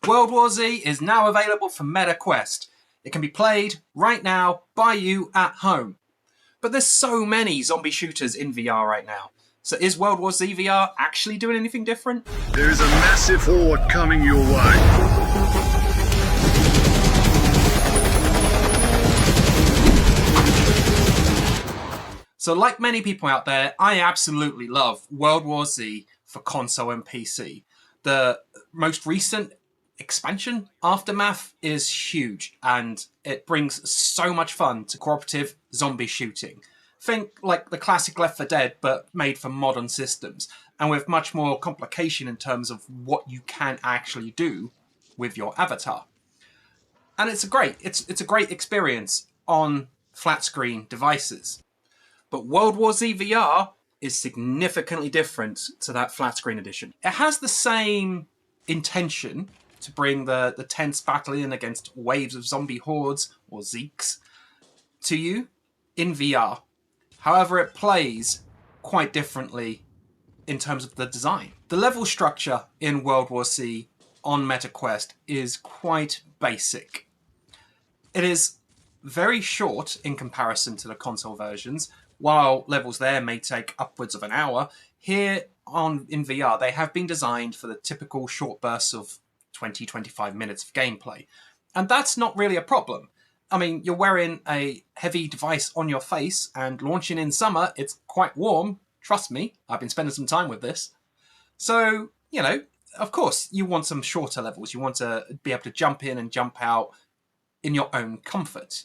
World War Z is now available for MetaQuest. It can be played right now by you at home. But there's so many zombie shooters in VR right now. So is World War Z VR actually doing anything different? There's a massive horde coming your way. So like many people out there, I absolutely love World War Z for console and PC. The most recent expansion, Aftermath, is huge, and it brings so much fun to cooperative zombie shooting. Think like the classic Left 4 Dead, but made for modern systems, and with much more complication in terms of what you can actually do with your avatar. And it's a great experience on flat screen devices. But World War Z VR is significantly different to that flat screen edition. It has the same intention to bring the tense battle in against waves of zombie hordes, or Zeeks, to you in VR. However, it plays quite differently in terms of the design. The level structure in World War Z on MetaQuest is quite basic. It is very short in comparison to the console versions. While levels there may take upwards of an hour, here in VR they have been designed for the typical short bursts of 20-25 minutes of gameplay. And that's not really a problem. I mean, you're wearing a heavy device on your face and launching in summer, it's quite warm. Trust me, I've been spending some time with this. So, you know, of course, you want some shorter levels. You want to be able to jump in and jump out in your own comfort.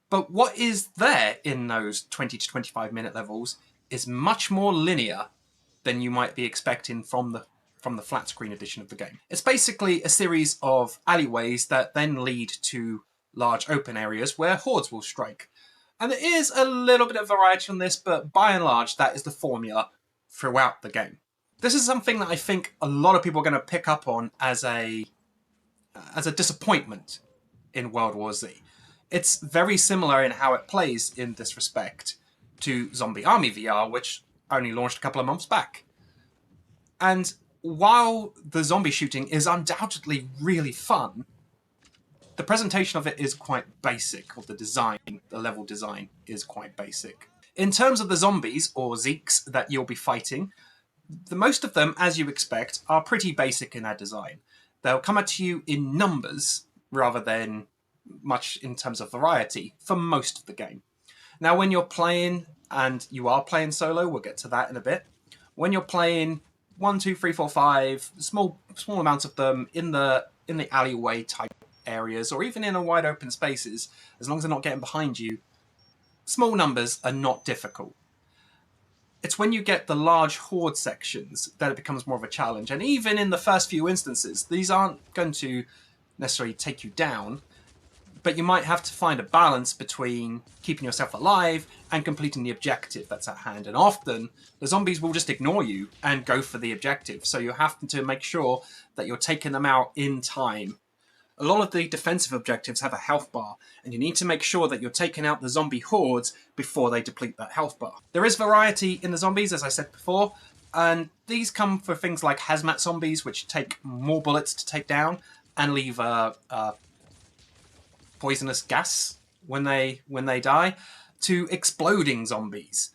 But what is there in those 20 to 25 minute levels is much more linear than you might be expecting from the flat screen edition of the game. It's basically a series of alleyways that then lead to large open areas where hordes will strike. And there is a little bit of variety on this, but by and large, that is the formula throughout the game. This is something that I think a lot of people are going to pick up on as a disappointment in World War Z. It's very similar in how it plays in this respect to Zombie Army VR, which only launched a couple of months back. And while the zombie shooting is undoubtedly really fun, the presentation of it is quite basic, or the design, the level design is quite basic. In terms of the zombies, or Zeeks, that you'll be fighting, most of them, as you expect, are pretty basic in their design. They'll come at you in numbers rather than much in terms of variety for most of the game. Now, when you're playing, and you are playing solo, we'll get to that in a bit. When you're playing 1, 2, 3, 4, 5, small amounts of them in the alleyway type areas, or even in a wide open spaces, as long as they're not getting behind you, small numbers are not difficult. It's when you get the large horde sections that it becomes more of a challenge. And even in the first few instances, these aren't going to necessarily take you down, but you might have to find a balance between keeping yourself alive and completing the objective that's at hand. And often, the zombies will just ignore you and go for the objective. So you have to make sure that you're taking them out in time. A lot of the defensive objectives have a health bar, and you need to make sure that you're taking out the zombie hordes before they deplete that health bar. There is variety in the zombies, as I said before, and these come for things like hazmat zombies, which take more bullets to take down and leave a poisonous gas when they die, to exploding zombies,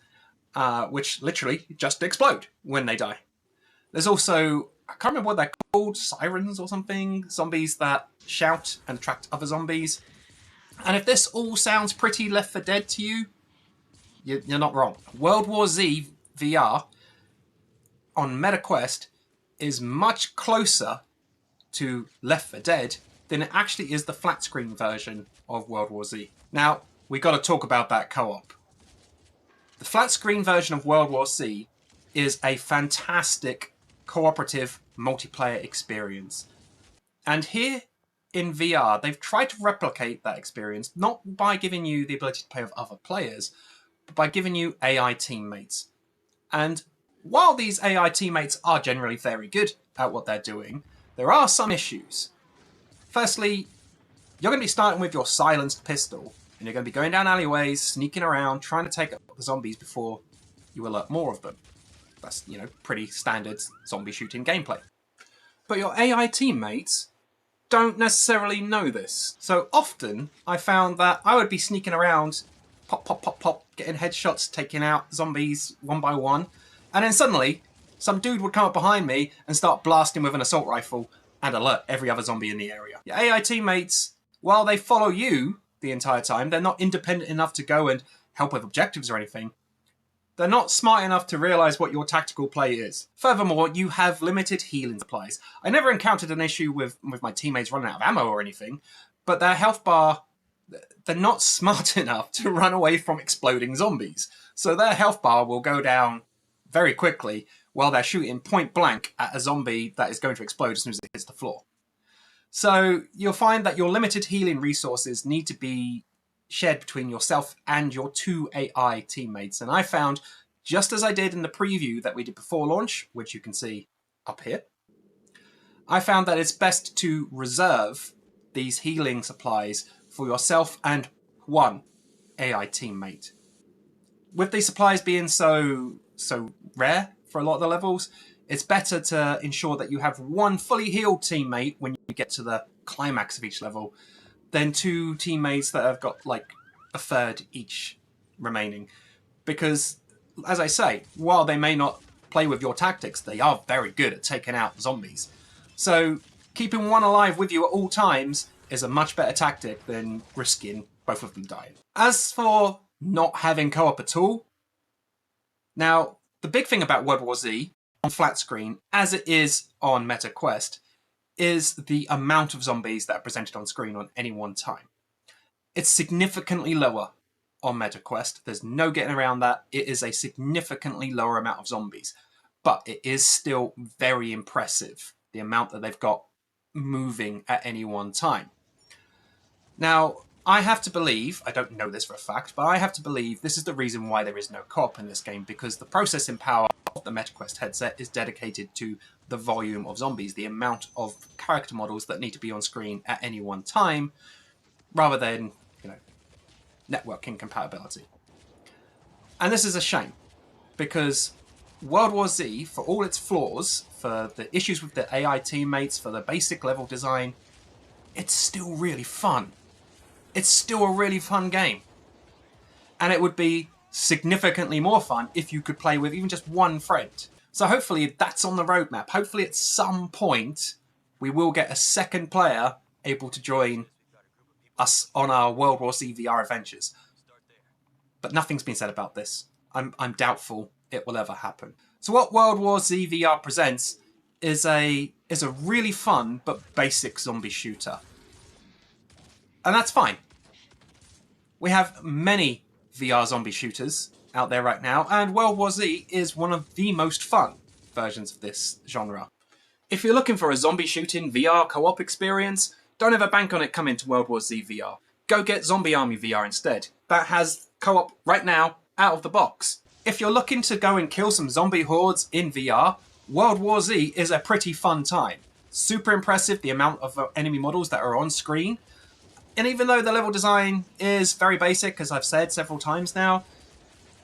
which literally just explode when they die. There's also, I can't remember what they're called, sirens or something, zombies that shout and attract other zombies. And if this all sounds pretty Left 4 Dead to you, you're not wrong. World War Z VR on MetaQuest is much closer to Left 4 Dead than it actually is the flat screen version of World War Z. Now, we got to talk about that co-op. The flat screen version of World War Z is a fantastic cooperative multiplayer experience. And here in VR, they've tried to replicate that experience, not by giving you the ability to play with other players, but by giving you AI teammates. And while these AI teammates are generally very good at what they're doing, there are some issues. Firstly, you're going to be starting with your silenced pistol, and you're going to be going down alleyways, sneaking around, trying to take up the zombies before you alert more of them. That's, pretty standard zombie shooting gameplay. But your AI teammates don't necessarily know this. So often I found that I would be sneaking around, pop, pop, pop, pop, getting headshots, taking out zombies one by one, and then suddenly some dude would come up behind me and start blasting with an assault rifle and alert every other zombie in the area. Your AI teammates, while they follow you the entire time, they're not independent enough to go and help with objectives or anything. They're not smart enough to realise what your tactical play is. Furthermore, you have limited healing supplies. I never encountered an issue with my teammates running out of ammo or anything, but their health bar, they're not smart enough to run away from exploding zombies. So their health bar will go down very quickly while they're shooting point blank at a zombie that is going to explode as soon as it hits the floor. So you'll find that your limited healing resources need to be shared between yourself and your 2 AI teammates. And I found, just as I did in the preview that we did before launch, which you can see up here, I found that it's best to reserve these healing supplies for yourself and 1 AI teammate. With these supplies being so rare for a lot of the levels, it's better to ensure that you have 1 fully healed teammate when you get to the climax of each level, than 2 teammates that have got like a third each remaining. Because, as I say, while they may not play with your tactics, they are very good at taking out zombies. So keeping 1 alive with you at all times is a much better tactic than risking both of them dying. As for not having co-op at all, now, the big thing about World War Z on flat screen, as it is on MetaQuest, is the amount of zombies that are presented on screen on any one time. It's significantly lower on MetaQuest. There's no getting around that. It is a significantly lower amount of zombies, but it is still very impressive, the amount that they've got moving at any one time. Now, I have to believe, I don't know this for a fact, but I have to believe this is the reason why there is no co-op in this game, because the processing power of the MetaQuest headset is dedicated to the volume of zombies, the amount of character models that need to be on screen at any one time, rather than, networking compatibility. And this is a shame, because World War Z, for all its flaws, for the issues with the AI teammates, for the basic level design, it's still really fun. It's still a really fun game. And it would be significantly more fun if you could play with even just 1 friend. So hopefully that's on the roadmap. Hopefully at some point we will get a second player able to join us on our World War Z VR adventures. But nothing's been said about this. I'm doubtful it will ever happen. So what World War Z VR presents is a really fun but basic zombie shooter. And that's fine. We have many VR zombie shooters out there right now, and World War Z is one of the most fun versions of this genre. If you're looking for a zombie shooting VR co-op experience, don't ever bank on it coming to World War Z VR. Go get Zombie Army VR instead. That has co-op right now, out of the box. If you're looking to go and kill some zombie hordes in VR, World War Z is a pretty fun time. Super impressive, the amount of enemy models that are on screen. And even though the level design is very basic, as I've said several times now,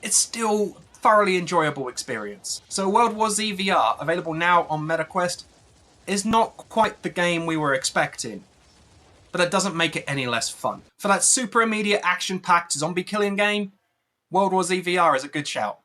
it's still a thoroughly enjoyable experience. So World War Z VR, available now on MetaQuest, is not quite the game we were expecting, but it doesn't make it any less fun. For that super immediate action-packed zombie killing game, World War Z VR is a good shout.